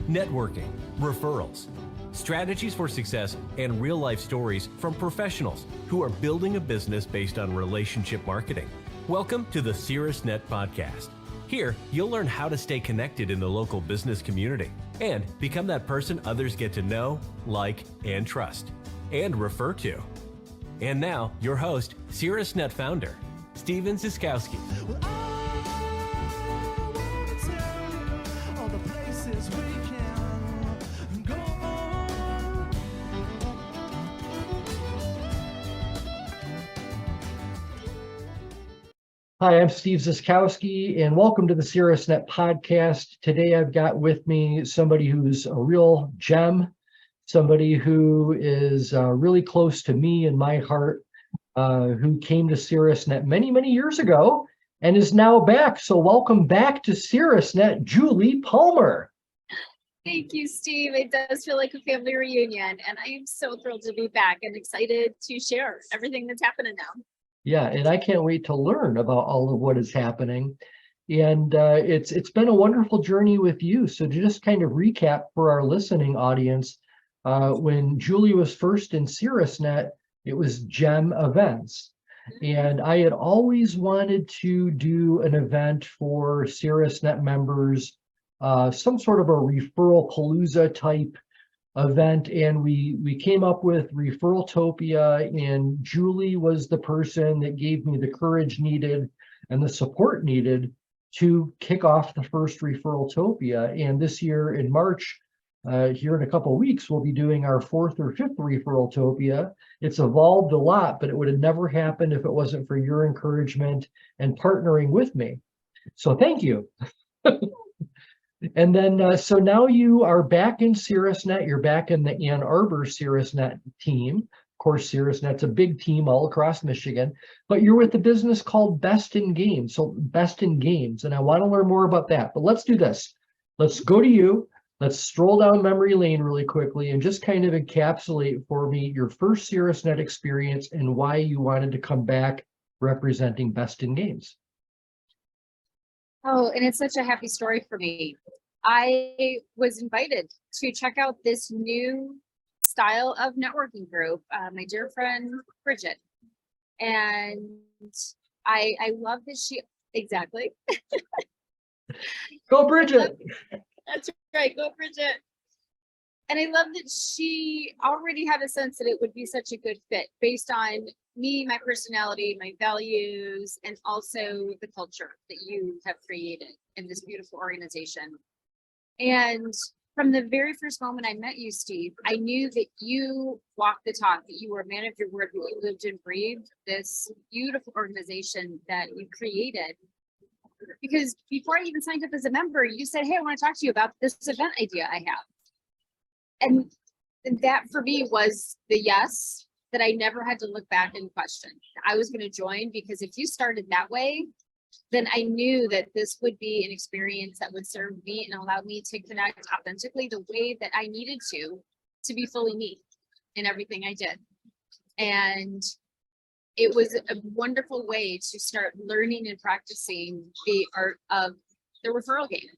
networking, referrals, strategies for success, and real-life stories from professionals who are building a business based on relationship marketing. Welcome to the Caerusnet podcast. Here, you'll learn how to stay connected in the local business community and become that person others get to know, like, and trust, and refer to. And now, your host, Caerusnet founder, Steven Zyskowski. Hi, I'm Steve Zyskowski, and welcome to the Caerusnet podcast. Today, I've got with me somebody who's a real gem, somebody who is really close to me and my heart, who came to Caerusnet many, many years ago and is now back. So welcome back to Caerusnet, Julie Palmer. Thank you, Steve. It does feel like a family reunion, and I am so thrilled to be back and excited to share everything that's happening now. Yeah, and I can't wait to learn about all of what is happening. And it's been a wonderful journey with you. So to just kind of recap for our listening audience, when Julie was first in Caerusnet, it was GEM events. And I had always wanted to do an event for Caerusnet members, some sort of a referral palooza type event, and we came up with Referraltopia, and Julie was the person that gave me the courage needed and the support needed to kick off the first Referraltopia. And this year in March, here in a couple of weeks, we'll be doing our fourth or fifth Referraltopia. It's evolved a lot, but it would have never happened if it wasn't for your encouragement and partnering with me. So thank you. And then, so now you are back in Caerusnet. You're back in the Ann Arbor Caerusnet team. Of course, Caerusnet's a big team all across Michigan, but you're with the business called Best in Games. So Best in Games, and I want to learn more about that. But let's do this. Let's go to you. Let's stroll down memory lane really quickly and just kind of encapsulate for me your first Caerusnet experience and why you wanted to come back representing Best in Games. Oh, and it's such a happy story for me. I was invited to check out this new style of networking group, my dear friend Bridget. And I love that she, exactly. Go Bridget. That's right, go Bridget. And I love that she already had a sense that it would be such a good fit based on me, my personality, my values, and also the culture that you have created in this beautiful organization. And from the very first moment I met you, Steve, I knew that you walked the talk, that you were a man of your word, that you lived and breathed this beautiful organization that you created. Because before I even signed up as a member, you said, hey, I want to talk to you about this event idea I have. And that for me was the yes, that I never had to look back and question. I was going to join because if you started that way, then I knew that this would be an experience that would serve me and allow me to connect authentically the way that I needed to be fully me in everything I did. And it was a wonderful way to start learning and practicing the art of the referral game.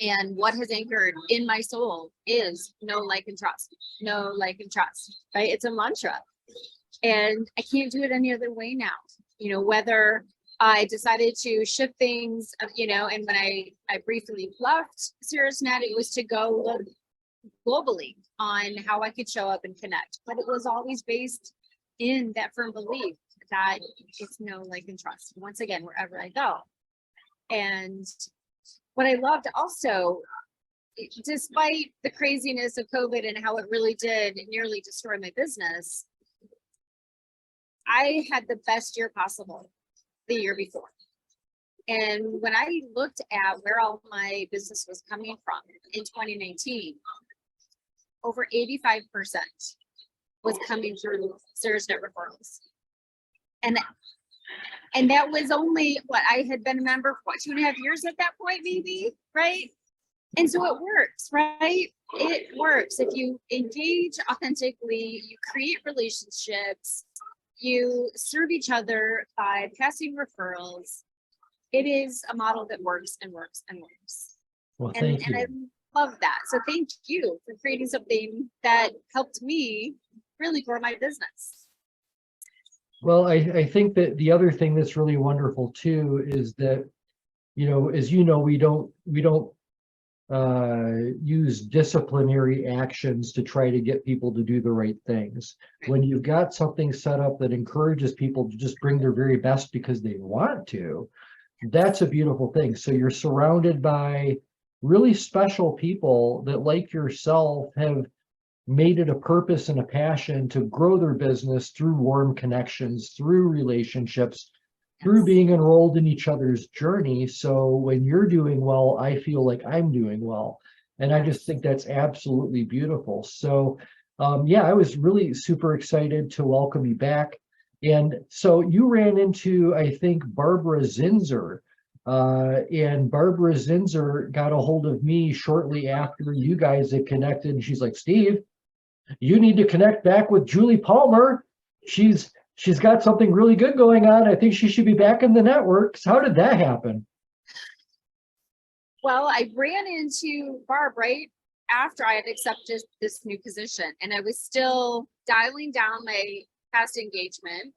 And what has anchored in my soul is know, like, and trust. Know, like, and trust, right? It's a mantra. And I can't do it any other way now. You know, whether I decided to shift things, you know, and when I briefly left Caerusnet, it was to go look globally on how I could show up and connect. But it was always based in that firm belief that it's know, like, and trust. Once again, wherever I go. And what I loved also, despite the craziness of COVID and how it really did nearly destroy my business, I had the best year possible the year before. And when I looked at where all my business was coming from in 2019, over 85% was coming through Caerusnet referrals. And that was only what I had been a member for 2.5 years at that point, maybe, right? And so it works, right? It works. If you engage authentically, you create relationships, you serve each other by passing referrals. It is a model that works and works and works. Well, thank you. love that. So thank you for creating something that helped me really grow my business. Well, I think that the other thing that's really wonderful too is that, as you know, we don't use disciplinary actions to try to get people to do the right things. When you've got something set up that encourages people to just bring their very best because they want to, that's a beautiful thing. So you're surrounded by really special people that, like yourself, have made it a purpose and a passion to grow their business through warm connections, through relationships, through being enrolled in each other's journey. So when you're doing well, I feel like I'm doing well. And I just think that's absolutely beautiful. So yeah, I was really super excited to welcome you back. And so you ran into, I think, Barbara Zinzer. And Barbara Zinzer got a hold of me shortly after you guys had connected. And she's like, Steve, you need to connect back with Julie Palmer. She's got something really good going on. I think she should be back in the networks. How did that happen? Well, I ran into Barb right after I had accepted this new position, and I was still dialing down my past engagement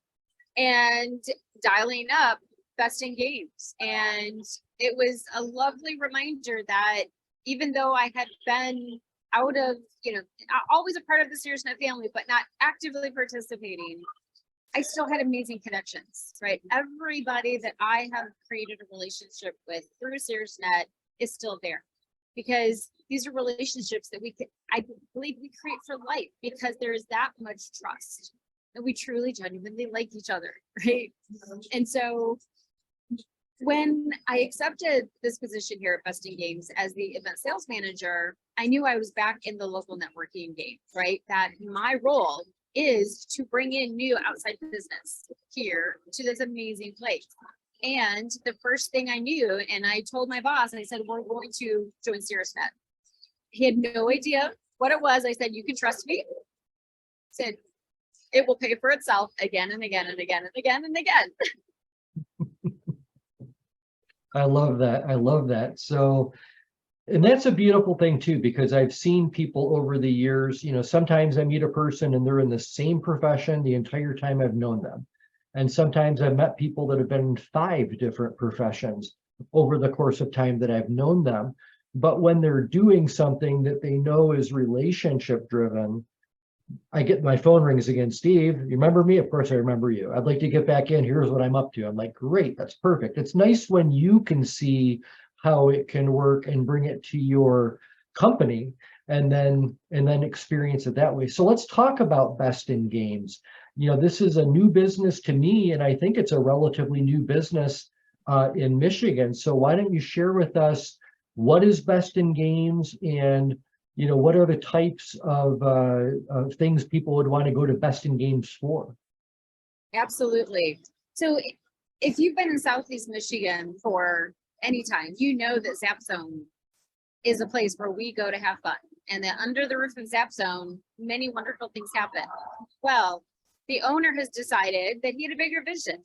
and dialing up Best in Games. And it was a lovely reminder that even though I had been out of, always a part of the Caerusnet family, but not actively participating, I still had amazing connections, right? Everybody that I have created a relationship with through Caerusnet is still there, because these are relationships that I believe we create for life, because there is that much trust and we truly genuinely like each other, right? And so when I accepted this position here at Best in Games as the event sales manager, I knew I was back in the local networking game, right? That my role is to bring in new outside business here to this amazing place. And the first thing I knew, and I told my boss, I said, we're going to join Caerusnet. He had no idea what it was. I said, you can trust me. I said, it will pay for itself again and again and again and again and again. I love that. I love that. So, and that's a beautiful thing too, because I've seen people over the years, sometimes I meet a person and they're in the same profession the entire time I've known them. And sometimes I've met people that have been in 5 different professions over the course of time that I've known them. But when they're doing something that they know is relationship driven, I get my phone rings again. Steve, you remember me? Of course I remember you. I'd like to get back in. Here's what I'm up to. I'm like, great, that's perfect. It's nice when you can see how it can work and bring it to your company and then experience it that way. So let's talk about Best in Games. This is a new business to me, and I think it's a relatively new business in Michigan. So why don't you share with us what is Best in Games, and what are the types of things people would want to go to Best in Games for? Absolutely. So if you've been in Southeast Michigan for any time, you know that Zap Zone is a place where we go to have fun, and that under the roof of Zap Zone, many wonderful things happen. Well, the owner has decided that he had a bigger vision,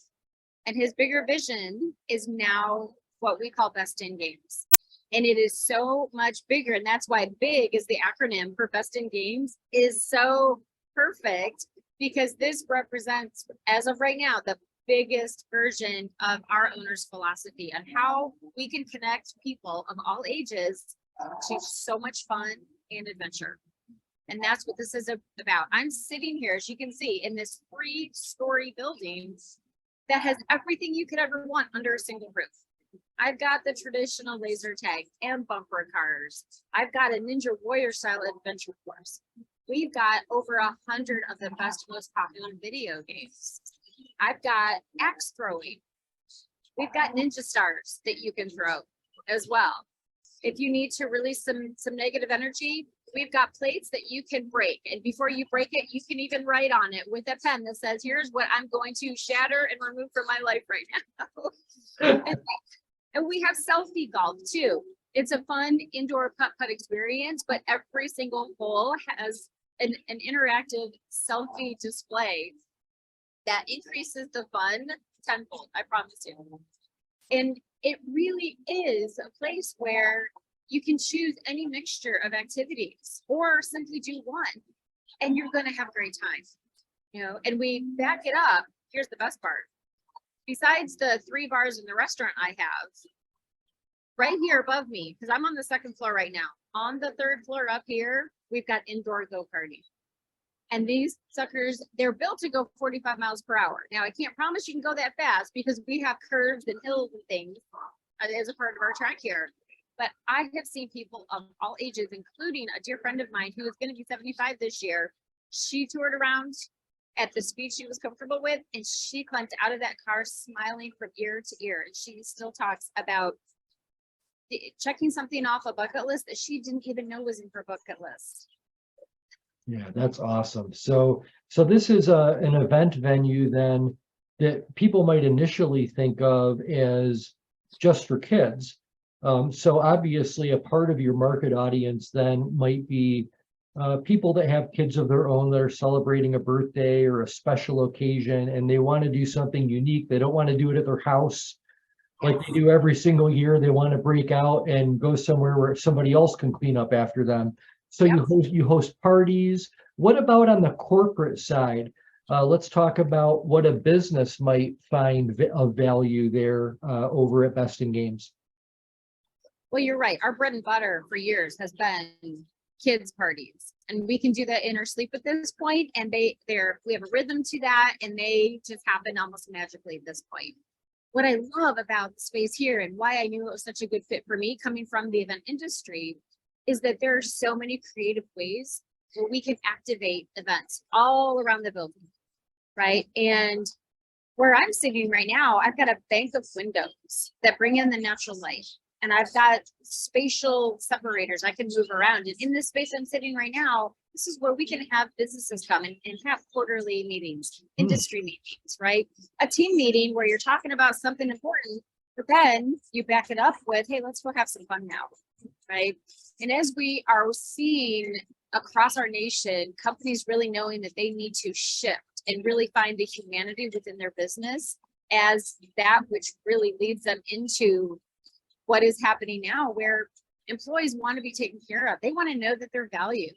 and his bigger vision is now what we call Best in Games. And it is so much bigger. And that's why BIG is the acronym for Best in Games is so perfect, because this represents, as of right now, the biggest version of our owner's philosophy on how we can connect people of all ages to so much fun and adventure. And that's what this is about. I'm sitting here, as you can see, in this 3-story building that has everything you could ever want under a single roof. I've got the traditional laser tag and bumper cars. I've got a Ninja Warrior style adventure course. We've got over 100 of the best, most popular video games. I've got axe throwing. We've got ninja stars that you can throw as well. If you need to release some negative energy, we've got plates that you can break. And before you break it, you can even write on it with a pen that says, here's what I'm going to shatter and remove from my life right now. And we have selfie golf too. It's a fun indoor putt-putt experience, but every single hole has an interactive selfie display that increases the fun tenfold, I promise you. And it really is a place where You can choose any mixture of activities or simply do one, and you're going to have a great time. And we back it up. Here's the best part. Besides the 3 bars in the restaurant I have, right here above me, because I'm on the 2nd floor right now, on the 3rd floor up here, we've got indoor go-karting. And these suckers, they're built to go 45 miles per hour. Now, I can't promise you can go that fast because we have curves and hills and things as a part of our track here. But I have seen people of all ages, including a dear friend of mine who is going to be 75 this year. She toured around at the speed she was comfortable with, and she climbed out of that car smiling from ear to ear. And she still talks about checking something off a bucket list that she didn't even know was in her bucket list. Yeah, that's awesome. So this is an event venue then that people might initially think of as just for kids. So obviously a part of your market audience then might be people that have kids of their own that are celebrating a birthday or a special occasion, and they want to do something unique. They don't want to do it at their house like they do every single year. They want to break out and go somewhere where somebody else can clean up after them. So you host parties. What about on the corporate side? Let's talk about what a business might find of value there over at Best in Games. Well, you're right. Our bread and butter for years has been kids parties, and we can do that in our sleep at this point. And we have a rhythm to that, and they just happen almost magically at this point. What I love about the space here and why I knew it was such a good fit for me coming from the event industry is that there are so many creative ways where we can activate events all around the building, right? And where I'm sitting right now, I've got a bank of windows that bring in the natural light. And I've got spatial separators I can move around. And in this space I'm sitting right now, this is where we can have businesses come and have quarterly meetings, industry meetings, right? A team meeting where you're talking about something important, but then you back it up with, hey, let's go have some fun now, right? And as we are seeing across our nation, companies really knowing that they need to shift and really find the humanity within their business as that which really leads them into what is happening now, where employees want to be taken care of. They want to know that they're valued,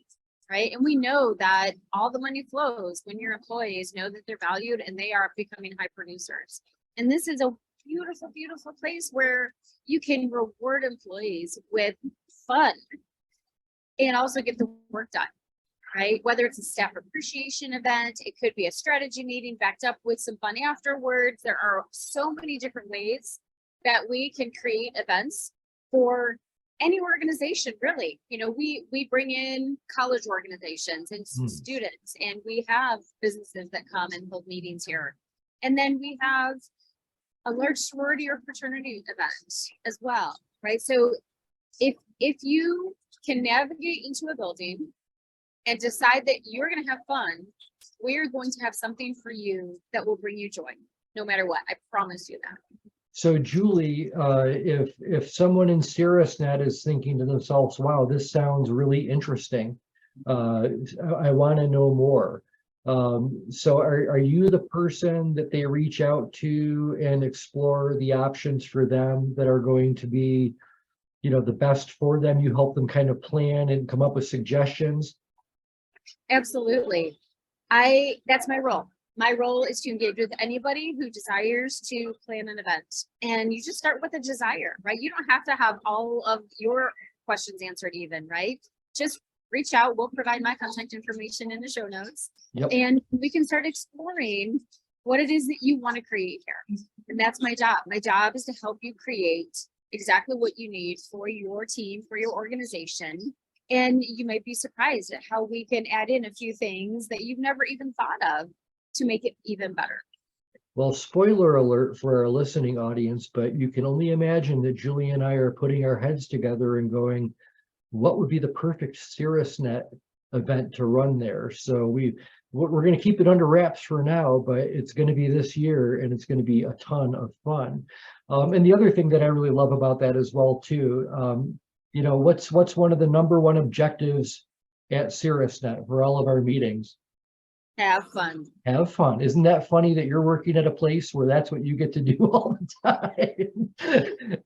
right? And we know that all the money flows when your employees know that they're valued and they are becoming high producers. And this is a beautiful, beautiful place where you can reward employees with fun and also get the work done, right? Whether it's a staff appreciation event, it could be a strategy meeting backed up with some fun afterwards. There are so many different ways that we can create events for any organization, really. We bring in college organizations and students, and we have businesses that come and hold meetings here. And then we have a large sorority or fraternity event as well, right? So if you can navigate into a building and decide that you're going to have fun, we're going to have something for you that will bring you joy, no matter what. I promise you that. So Julie, if someone in Caerusnet is thinking to themselves, wow, this sounds really interesting, I want to know more. So are you the person that they reach out to and explore the options for them that are going to be, the best for them? You help them kind of plan and come up with suggestions? Absolutely. That's my role. My role is to engage with anybody who desires to plan an event. And you just start with a desire, right? You don't have to have all of your questions answered even, right? Just reach out. We'll provide my contact information in the show notes. Yep. And we can start exploring what it is that you want to create here. And that's my job. My job is to help you create exactly what you need for your team, for your organization. And you might be surprised at how we can add in a few things that you've never even thought of to make it even better. Well, spoiler alert for our listening audience, but you can only imagine that Julie and I are putting our heads together and going, what would be the perfect Caerusnet event to run there? So we're going to keep it under wraps for now, but it's going to be this year and it's going to be a ton of fun. And the other thing that I really love about that as well too, what's one of the number one objectives at Caerusnet for all of our meetings? Have fun. Have fun. Isn't that funny that you're working at a place where that's what you get to do all the time?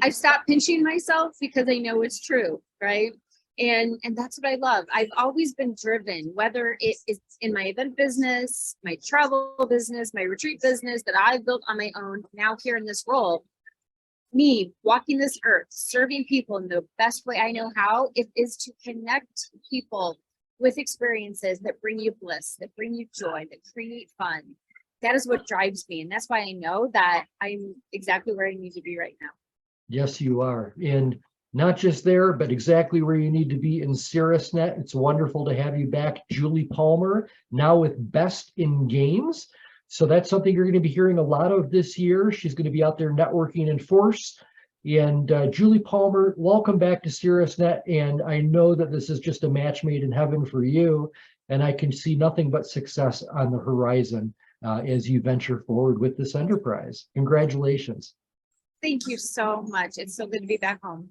I stopped pinching myself because I know it's true, right? And that's what I love. I've always been driven, whether it is in my event business, my travel business, my retreat business that I've built on my own, now here in this role. Me walking this earth, serving people in the best way I know how, it is to connect people with experiences that bring you bliss, that bring you joy, that create fun. That is what drives me. And that's why I know that I'm exactly where I need to be right now. Yes, you are. And not just there, but exactly where you need to be in Caerusnet. It's wonderful to have you back, Julie Palmer, now with Best in Games. So that's something you're going to be hearing a lot of this year. She's going to be out there networking in force. And Julie Palmer, welcome back to Caerusnet. And I know that this is just a match made in heaven for you. And I can see nothing but success on the horizon as you venture forward with this enterprise. Congratulations. Thank you so much. It's so good to be back home.